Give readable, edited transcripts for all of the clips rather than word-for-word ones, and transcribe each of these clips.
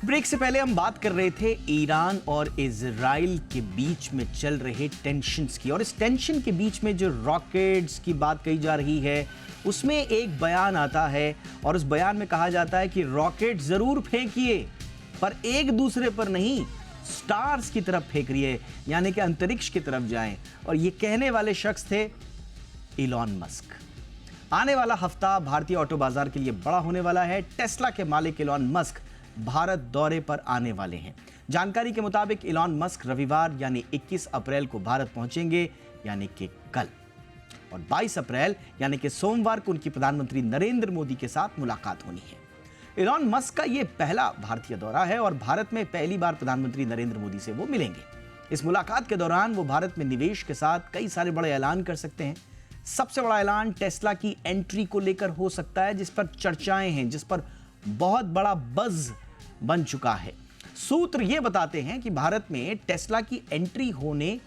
Break से पहले हम बात कर रहे थे ईरान और इजराइल के बीच में चल रहे टेंशन्स की, और इस टेंशन के बीच में जो रॉकेट्स की बात कही जा रही है उसमें एक बयान आता है और उस बयान में कहा जाता है कि रॉकेट जरूर फेंकिए पर एक दूसरे पर नहीं, स्टार्स की तरफ फेंक रही है, यानी कि अंतरिक्ष की तरफ जाएं। और ये कहने वाले शख्स थे इलॉन मस्क। आने वाला हफ्ता भारतीय ऑटो बाजार के लिए बड़ा होने वाला है। टेस्ला के मालिक इलॉन मस्क भारत दौरे पर आने वाले हैं। जानकारी के मुताबिक इलॉन मस्क रविवार यानी 21 अप्रैल को भारत पहुंचेंगे, यानी कि कल, और 22 अप्रैल यानी कि सोमवार को उनकी प्रधानमंत्री नरेंद्र मोदी के साथ मुलाकात होनी है। इलॉन मस्क का यह पहला भारतीय दौरा है और भारत में पहली बार प्रधानमंत्री नरेंद्र मोदी से वो मिलेंगे। इस मुलाकात के दौरान वो भारत में निवेश के साथ कई सारे बड़े ऐलान कर सकते हैं। सबसे बड़ा ऐलान टेस्ला की एंट्री को लेकर हो सकता है, जिस पर चर्चाएं हैं, जिस पर बहुत बड़ा बज़ बन चुका है। सूत्र ये बताते हैं कि भारत में टेस्ला की एंट्री होने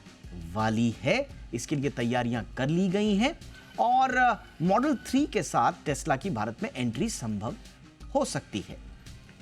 वाली है। इसके लिए तैयारियां कर ली गई हैं और मॉडल 3 के साथ टेस्ला की भारत में एंट्री संभव हो सकती है।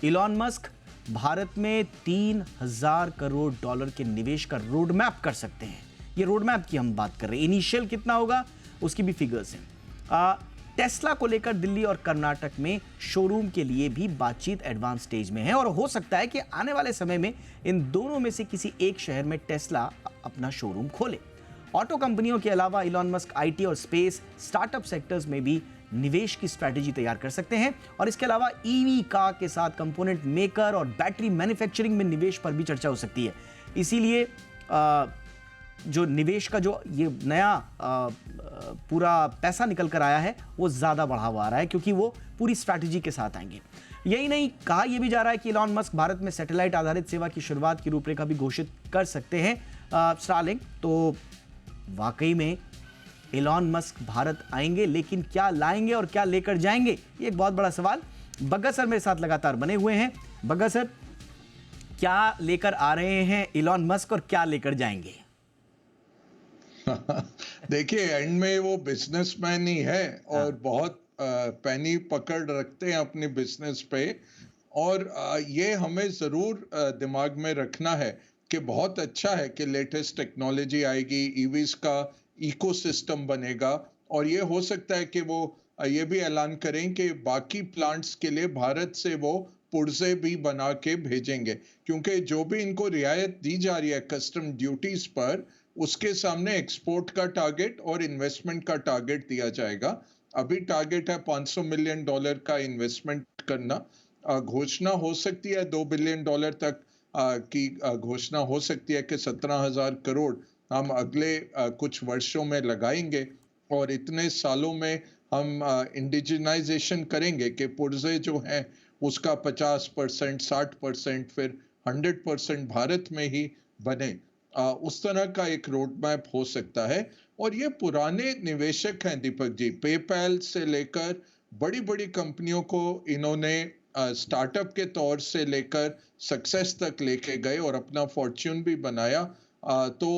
इलॉन मस्क भारत में $3000 करोड़ के निवेश का रोड मैप कर सकते हैं। ये रोड मैप की हम बात कर रहे हैं। इनिशियल कितना होगा उसकी भी फिगर्स हैं। टेस्ला को लेकर दिल्ली और कर्नाटक में शोरूम के लिए भी बातचीत एडवांस स्टेज में है और हो सकता है कि आने वाले समय में इन दोनों में से किसी एक शहर में टेस्ला अपना शोरूम खोले। ऑटो कंपनियों के अलावा इलॉन मस्क आईटी और स्पेस स्टार्टअप सेक्टर्स में भी निवेश की स्ट्रैटेजी तैयार कर सकते हैं और इसके अलावा ईवी कार के साथ कंपोनेंट मेकर और बैटरी मैन्युफैक्चरिंग में निवेश पर भी चर्चा हो सकती है। इसीलिए जो निवेश का जो ये नया पूरा पैसा निकल कर आया है वो ज़्यादा बढ़ा हुआ आ रहा है, क्योंकि वो पूरी स्ट्रैटेजी के साथ आएंगे। यही नहीं, कहा यह भी जा रहा है कि इलॉन मस्क भारत में सैटेलाइट आधारित सेवा की शुरुआत की रूपरेखा भी घोषित कर सकते हैं, स्टारलिंक। तो वाकई में इलॉन मस्क भारत आएंगे, लेकिन क्या लाएंगे और क्या लेकर जाएंगे, ये एक बहुत बड़ा सवाल। बग्गा सर मेरे साथ लगातार बने हुए हैं। बग्गा सर, क्या लेकर आ रहे हैं इलॉन मस्क और क्या लेकर जाएंगे? देखिए, एंड में वो बिजनेसमैन ही है और बहुत पैनी पकड़ रखते हैं अपनी बिजनेस पे। और ये हमें जरूर दिमाग में रखना है कि बहुत अच्छा है कि लेटेस्ट टेक्नोलॉजी आएगी, ईवीज का इकोसिस्टम बनेगा, और ये हो सकता है कि वो ये भी ऐलान करें कि बाकी प्लांट्स के लिए भारत से वो पुर्जे भी बना के भेजेंगे, क्योंकि जो भी इनको रियायत दी जा रही है कस्टम ड्यूटीज पर, उसके सामने एक्सपोर्ट का टारगेट और इन्वेस्टमेंट का टारगेट दिया जाएगा। अभी टारगेट है $500 मिलियन का इन्वेस्टमेंट करना। घोषणा हो सकती है $2 बिलियन तक की घोषणा हो सकती है कि 17,000 करोड़ हम अगले कुछ वर्षों में लगाएंगे और इतने सालों में हम इंडिजिनाइजेशन करेंगे कि पुर्जे जो हैं उसका 50%, 60%, फिर 100% भारत में ही बने। उस तरह का एक रोड मैप हो सकता है। और ये पुराने निवेशक हैं दीपक जी, पेपैल से लेकर बड़ी बड़ी कंपनियों को इन्होंने स्टार्टअप के तौर से लेकर सक्सेस तक लेके गए और अपना फॉर्च्यून भी बनाया। तो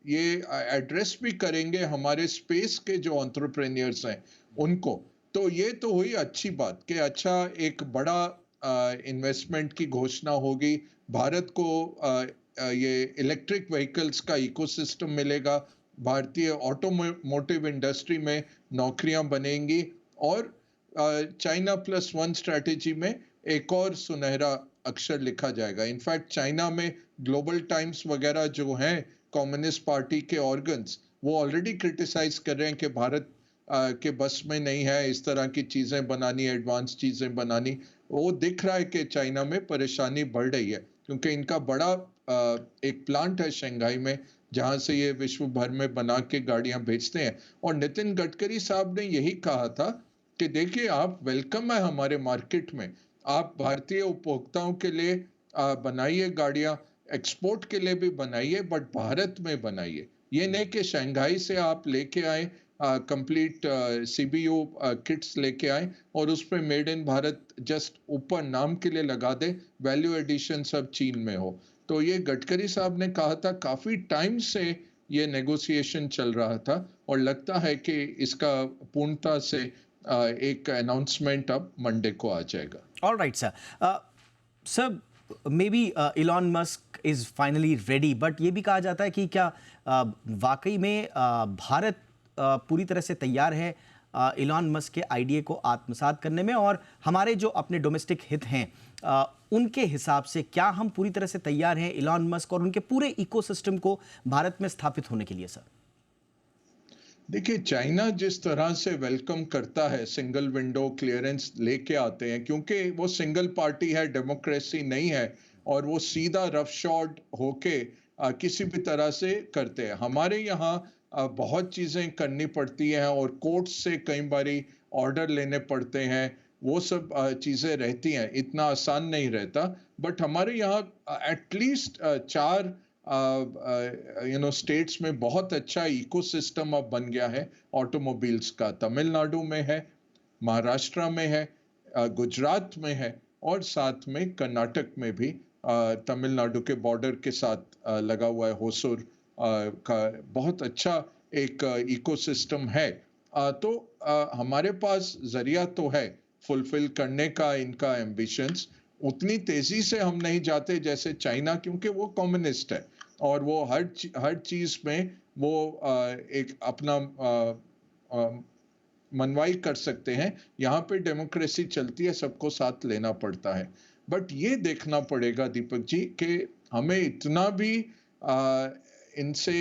ये एड्रेस भी करेंगे हमारे स्पेस के जो एंटरप्रेन्योर्स हैं उनको। तो ये तो हुई अच्छी बात कि अच्छा एक बड़ा इन्वेस्टमेंट की घोषणा होगी। भारत को ये इलेक्ट्रिक व्हीकल्स का इकोसिस्टम मिलेगा, भारतीय ऑटोमोटिव इंडस्ट्री में नौकरियां बनेंगी और चाइना प्लस वन स्ट्रैटेजी में एक और सुनहरा अक्षर लिखा जाएगा। इनफैक्ट चाइना में ग्लोबल टाइम्स वगैरह जो हैं कम्युनिस्ट पार्टी के ऑर्गन्स, वो ऑलरेडी क्रिटिसाइज कर रहे हैं कि भारत के बस में नहीं है इस तरह की चीजें बनानी, एडवांस चीजें बनानी। वो दिख रहा है कि चाइना में परेशानी बढ़ रही है, क्योंकि इनका बड़ा एक प्लांट है शंघाई में जहां से ये विश्व भर में बना के गाड़ियां भेजते हैं। और नितिन गडकरी साहब ने यही कहा था कि देखिए, आप वेलकम है हमारे मार्केट में, आप भारतीय उपभोक्ताओं के लिए बनाइए गाड़ियां, एक्सपोर्ट के लिए भी बनाइए, बट भारत में बनाइए। ये नहीं कि शंघाई से आप लेके आए कंप्लीट सीबीयू किट्स लेके आए और उस पर मेड इन भारत जस्ट ऊपर नाम के लिए लगा दे, वैल्यू एडिशन सब चीन में हो। तो ये गडकरी साहब ने कहा था, काफी टाइम से ये नेगोशिएशन चल रहा था और लगता है कि इसका पूर्णता से एक अनाउंसमेंट अब मंडे को आ जाएगा। Alright sir, sir may be Elon Musk is finally ready, but ये भी कहा जाता है कि क्या वाकई में भारत पूरी तरह से तैयार है इलॉन मस्क के आइडिया को आत्मसात करने में, और हमारे जो अपने डोमेस्टिक हित हैं उनके हिसाब से क्या हम पूरी तरह से तैयार हैं इलॉन मस्क और उनके पूरे इकोसिस्टम को भारत में स्थापित होने के लिए? सर देखिए, चाइना जिस तरह से वेलकम करता है, सिंगल विंडो क्लियरेंस लेके आते हैं, क्योंकि वो सिंगल पार्टी है, डेमोक्रेसी नहीं है, और वो सीधा रफ शॉट होके किसी भी तरह से करते हैं। हमारे यहाँ बहुत चीजें करनी पड़ती हैं और कोर्ट से कई बारी ऑर्डर लेने पड़ते हैं, वो सब चीजें रहती हैं, इतना आसान नहीं रहता। बट हमारे यहाँ एटलीस्ट चार स्टेट्स में बहुत अच्छा इकोसिस्टम अब बन गया है ऑटोमोबाइल्स का। तमिलनाडु में है, महाराष्ट्र में है, गुजरात में है, और साथ में कर्नाटक में भी तमिलनाडु के बॉर्डर के साथ लगा हुआ है होसुर का बहुत अच्छा एक इकोसिस्टम है। तो हमारे पास जरिया तो है फुलफिल करने का इनका एम्बिशंस। उतनी तेजी से हम नहीं जाते जैसे चाइना, क्योंकि वो कम्युनिस्ट है और वो हर चीज में वो एक अपना मनवाई कर सकते हैं। यहाँ पे डेमोक्रेसी चलती है, सबको साथ लेना पड़ता है। बट ये देखना पड़ेगा दीपक जी कि हमें इतना भी इनसे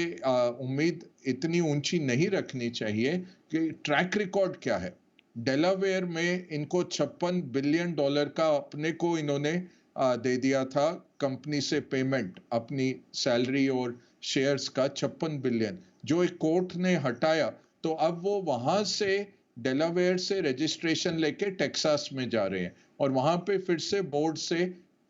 उम्मीद इतनी ऊंची नहीं रखनी चाहिए कि ट्रैक रिकॉर्ड क्या है। डेलावेयर में इनको $56 बिलियन का अपने को इन्होंने दे दिया था कंपनी से पेमेंट, अपनी सैलरी और शेयर्स का 56 बिलियन, जो एक कोर्ट ने हटाया। तो अब वो वहां से डेलावेयर से रजिस्ट्रेशन लेके टेक्सास में जा रहे हैं और वहां पे फिर से बोर्ड से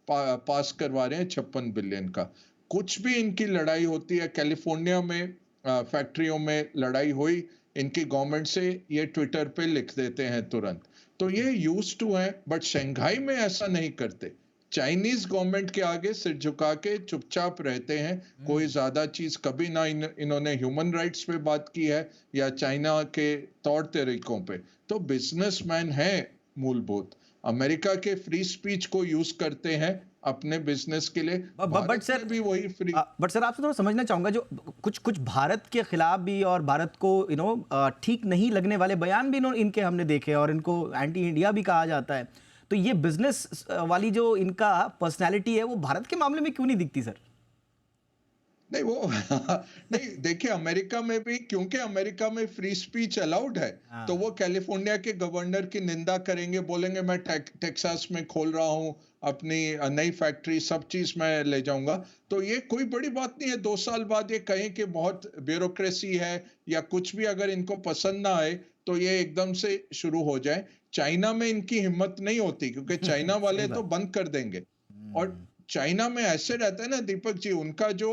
पास करवा रहे हैं 56 बिलियन का। कुछ भी इनकी लड़ाई होती है, कैलिफोर्निया में फैक्ट्रियों में लड़ाई हुई इनकी गवर्नमेंट से, ये ट्विटर पे लिख देते हैं तुरंत। तो ये यूज टू है, बट शंघाई में ऐसा नहीं करते। चाइनीज गवर्नमेंट के आगे सिर झुका के चुपचाप रहते हैं। कोई ज्यादा चीज कभी ना इन्होंने ह्यूमन राइट्स पे बात की है या चाइना के तौर तरीकों पे। तो बिजनेसमैन है मूलभूत, अमेरिका के फ्री स्पीच को यूज करते हैं अपने बिजनेस के लिए। बट सर भी वही फ्री। बट सर आपसे थोड़ा समझना चाहूंगा, जो कुछ कुछ भारत के खिलाफ भी और भारत को ठीक नहीं लगने वाले बयान भी इनके हमने देखे और इनको एंटी इंडिया भी कहा जाता है। तो ये बिजनेस वाली जो इनका पर्सनैलिटी है वो भारत के मामले में क्यों नहीं दिखती सर? नहीं वो नहीं, देखिए अमेरिका में भी, क्योंकि अमेरिका में फ्री स्पीच अलाउड है, तो वो कैलिफोर्निया के गवर्नर की निंदा करेंगे, बोलेंगे मैं टेक्सास में खोल रहा हूं अपनी नई फैक्ट्री, सब चीज मैं ले जाऊंगा। तो ये कोई बड़ी बात नहीं है 2 साल बाद ये कहें कि बहुत ब्यूरोक्रेसी है या कुछ भी, अगर इनको पसंद ना आए तो ये एकदम से शुरू हो जाए। चाइना में इनकी हिम्मत नहीं होती, क्योंकि चाइना वाले तो बंद कर देंगे। और चाइना में ऐसे रहता है ना दीपक जी, उनका जो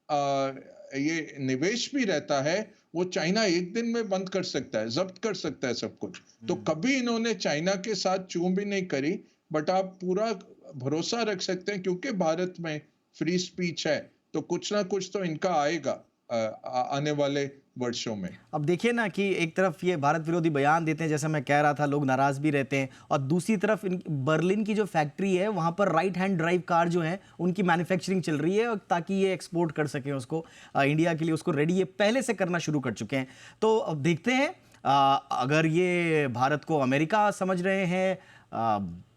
ये निवेश भी रहता है, वो चाइना एक दिन में बंद कर सकता है, जब्त कर सकता है सब कुछ। तो कभी इन्होंने चाइना के साथ चूं भी नहीं करी। बट आप पूरा भरोसा रख सकते हैं, क्योंकि भारत में फ्री स्पीच है, तो कुछ ना कुछ तो इनका आएगा आने वाले वर्षों में। अब देखिए ना कि एक तरफ ये भारत विरोधी बयान देते हैं, जैसा मैं कह रहा था, लोग नाराज भी रहते हैं, और दूसरी तरफ बर्लिन की जो फैक्ट्री है वहां पर राइट हैंड ड्राइव कार जो है उनकी मैन्युफैक्चरिंग चल रही है, ताकि ये एक्सपोर्ट कर सकें उसको इंडिया के लिए, उसको रेडी ये पहले से करना शुरू कर चुके हैं। तो अब देखते हैं अगर ये भारत को अमेरिका समझ रहे हैं,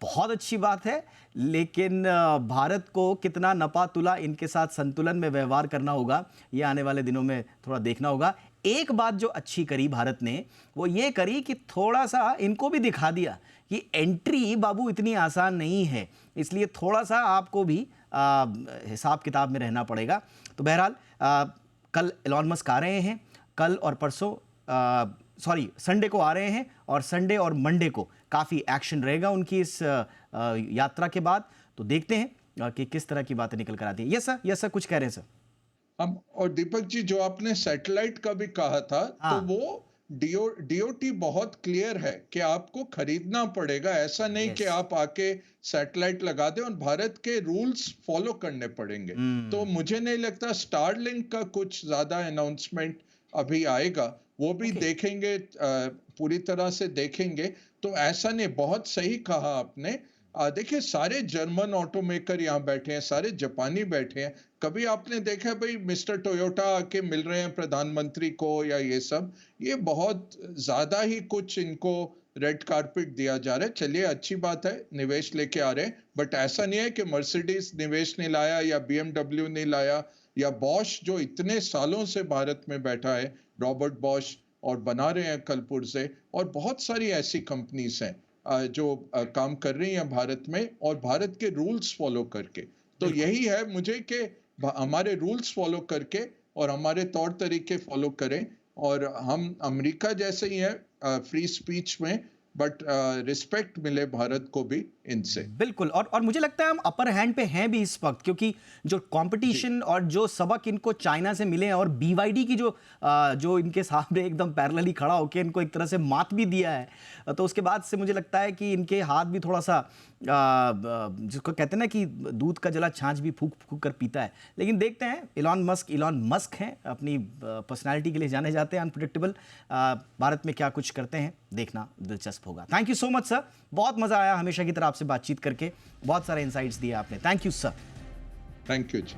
बहुत अच्छी बात है, लेकिन भारत को कितना नपा तुला इनके साथ संतुलन में व्यवहार करना होगा, ये आने वाले दिनों में थोड़ा देखना होगा। एक बात जो अच्छी करी भारत ने, वो ये करी कि थोड़ा सा इनको भी दिखा दिया कि एंट्री बाबू इतनी आसान नहीं है, इसलिए थोड़ा सा आपको भी हिसाब किताब में रहना पड़ेगा। तो बहरहाल कल एलॉन मस्क आ रहे हैं, कल और परसों संडे को आ रहे हैं, और संडे और मंडे को काफ़ी एक्शन रहेगा उनकी इस यात्रा के बाद। तो देखते हैं कि किस तरह की बातें निकल कर आती है। यस सर कुछ कह रहे हैं सर हम। और दीपक जी, जो आपने सैटेलाइट का भी कहा था, तो वो डीओटी बहुत क्लियर है कि आपको खरीदना पड़ेगा, ऐसा नहीं कि आप आके सैटेलाइट लगा दें, और भारत के रूल्स फॉलो करने पड़ेंगे। तो मुझे नहीं लगता स्टारलिंक का कुछ ज्यादा अनाउंसमेंट अभी आएगा, वो भी देखेंगे, पूरी तरह से देखेंगे। तो ऐसा नहीं, बहुत सही कहा आपने। देखिए सारे जर्मन ऑटोमेकर यहाँ बैठे हैं, सारे जापानी बैठे हैं। कभी आपने देखा भाई मिस्टर टोयोटा आके मिल रहे हैं प्रधानमंत्री को या ये सब? ये बहुत ज्यादा ही कुछ इनको रेड कारपेट दिया जा रहा है। चलिए अच्छी बात है, निवेश लेके आ रहे हैं, बट ऐसा नहीं है कि मर्सिडीज निवेश नहीं लाया या बीएमडब्ल्यू नहीं लाया या बॉश जो इतने सालों से भारत में बैठा है, रॉबर्ट बॉश, और बना रहे हैं कल पुर्जे, और बहुत सारी ऐसी कंपनीज हैं जो काम कर रही हैं भारत में और भारत के रूल्स फॉलो करके। तो यही है मुझे कि हमारे रूल्स फॉलो करके और हमारे तौर तरीके फॉलो करें, और हम अमेरिका जैसे ही हैं फ्री स्पीच में, बट रिस्पेक्ट मिले भारत को भी इनसे। बिल्कुल, और मुझे लगता है हम अपर हैंड पे हैं भी इस वक्त, क्योंकि जो कंपटीशन और जो सबक इनको चाइना से मिले हैं, और बीवाईडी की जो इनके सामने एकदम पैरेलली खड़ा होकर इनको एक तरह से मात भी दिया है, तो उसके बाद से मुझे लगता है कि इनके हाथ भी थोड़ा सा जिसको कहते हैं ना कि दूध का जला छाछ भी फूक फूक कर पीता है। लेकिन देखते हैं, इलॉन मस्क हैं, अपनी पर्सनालिटी के लिए जाने जाते हैं, अनप्रेडिक्टेबल। भारत में क्या कुछ करते हैं देखना दिलचस्प होगा। Thank you so much sir, बहुत मजा आया हमेशा की तरह आपसे बातचीत करके, बहुत सारे इनसाइट्स दिए आपने। Thank you sir. Thank you ji.